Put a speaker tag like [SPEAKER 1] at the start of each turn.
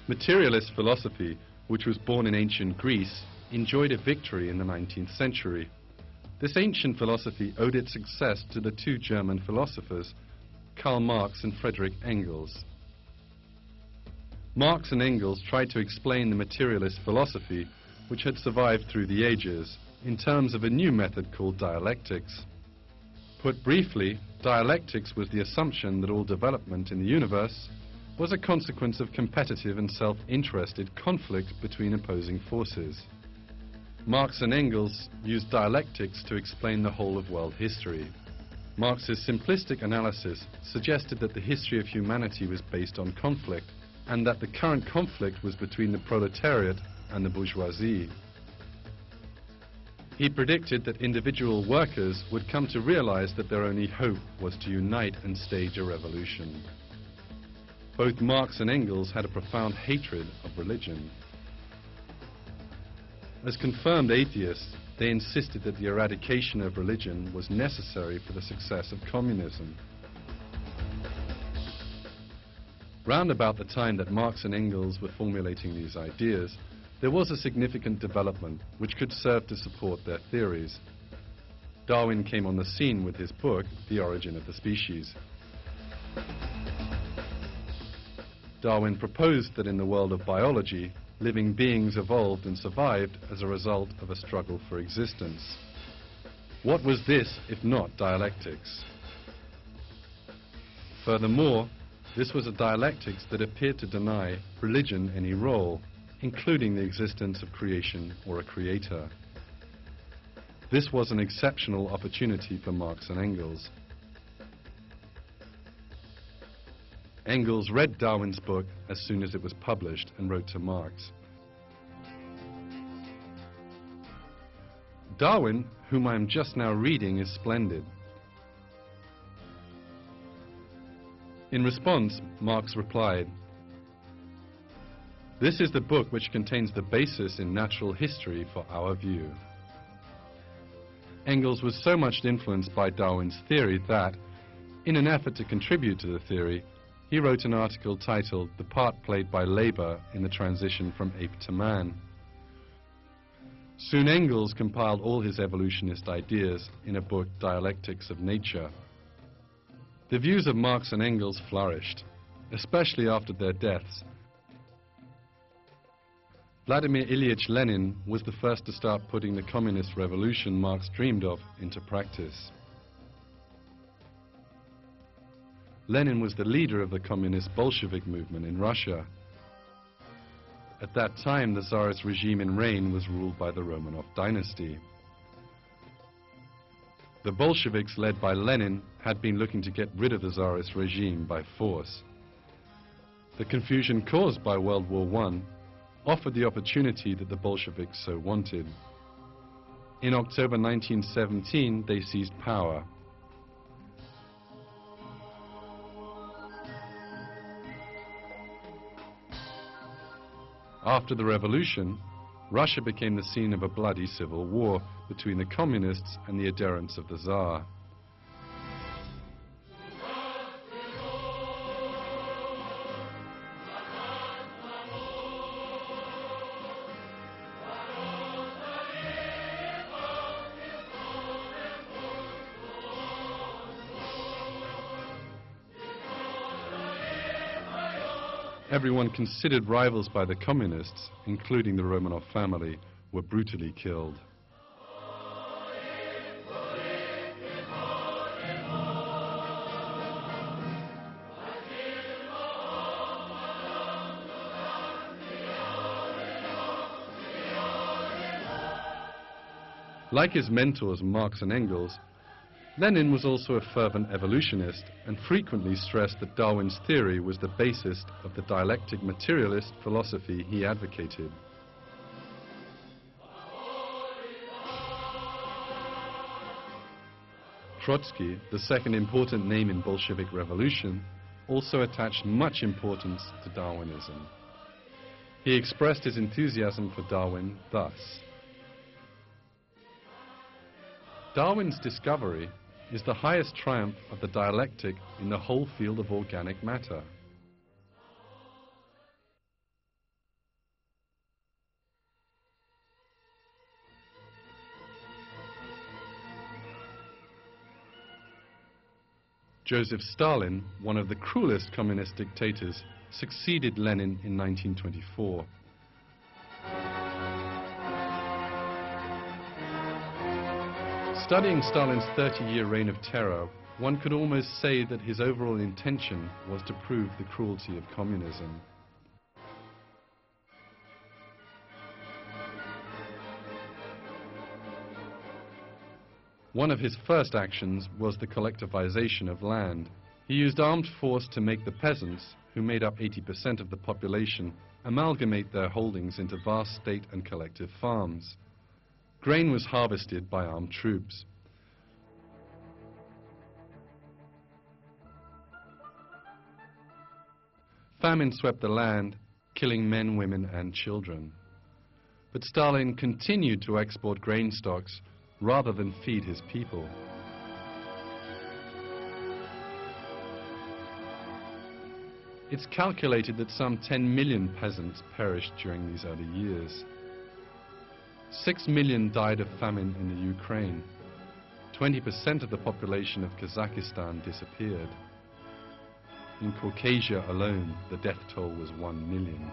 [SPEAKER 1] Materialist philosophy, which was born in ancient Greece, enjoyed a victory in the 19th century. This ancient philosophy owed its success to the two German philosophers, Karl Marx and Friedrich Engels. Marx and Engels tried to explain the materialist philosophy, which had survived through the ages, in terms of a new method called dialectics. Put briefly, dialectics was the assumption that all development in the universe was a consequence of competitive and self-interested conflict between opposing forces. Marx and Engels used dialectics to explain the whole of world history. Marx's simplistic analysis suggested that the history of humanity was based on conflict, and that the current conflict was between the proletariat and the bourgeoisie. He predicted that individual workers would come to realize that their only hope was to unite and stage a revolution. Both Marx and Engels had a profound hatred of religion. As confirmed atheists, they insisted that the eradication of religion was necessary for the success of communism. Round about the time that Marx and Engels were formulating these ideas, there was a significant development which could serve to support their theories. Darwin came on the scene with his book, The Origin of the Species. Darwin proposed that in the world of biology, living beings evolved and survived as a result of a struggle for existence. What was this if not dialectics? Furthermore, this was a dialectics that appeared to deny religion any role, including the existence of creation or a creator. This was an exceptional opportunity for Marx and Engels. Engels read Darwin's book as soon as it was published and wrote to Marx. Darwin, whom I am just now reading, is splendid. In response, Marx replied, "This is the book which contains the basis in natural history for our view." Engels was so much influenced by Darwin's theory that, in an effort to contribute to the theory, he wrote an article titled "The Part Played by Labor in the Transition from Ape to Man." Soon Engels compiled all his evolutionist ideas in a book, Dialectics of Nature. The views of Marx and Engels flourished, especially after their deaths. Vladimir Ilyich Lenin was the first to start putting the communist revolution Marx dreamed of into practice. Lenin was the leader of the communist Bolshevik movement in Russia. At that time, the Tsarist regime in reign was ruled by the Romanov dynasty. The Bolsheviks, led by Lenin, had been looking to get rid of the Tsarist regime by force. The confusion caused by World War I offered the opportunity that the Bolsheviks so wanted. In October 1917, they seized power. After the revolution, Russia became the scene of a bloody civil war between the communists and the adherents of the Tsar. Everyone considered rivals by the communists, including the Romanov family, were brutally killed. Like his mentors Marx and Engels, Lenin was also a fervent evolutionist and frequently stressed that Darwin's theory was the basis of the dialectic materialist philosophy he advocated. Trotsky, the second important name in Bolshevik revolution, also attached much importance to Darwinism. He expressed his enthusiasm for Darwin thus: "Darwin's discovery is the highest triumph of the dialectic in the whole field of organic matter. Joseph Stalin, one of the cruelest communist dictators, succeeded Lenin in 1924. Studying Stalin's 30-year reign of terror, one could almost say that his overall intention was to prove the cruelty of communism. One of his first actions was the collectivization of land. He used armed force to make the peasants, who made up 80% of the population, amalgamate their holdings into vast state and collective farms. Grain was harvested by armed troops. Famine swept the land, killing men, women, and children. But Stalin continued to export grain stocks rather than feed his people. It's calculated that some 10 million peasants perished during these early years. 6 million died of famine in the Ukraine. 20% of the population of Kazakhstan disappeared. In Caucasia alone, the death toll was 1 million.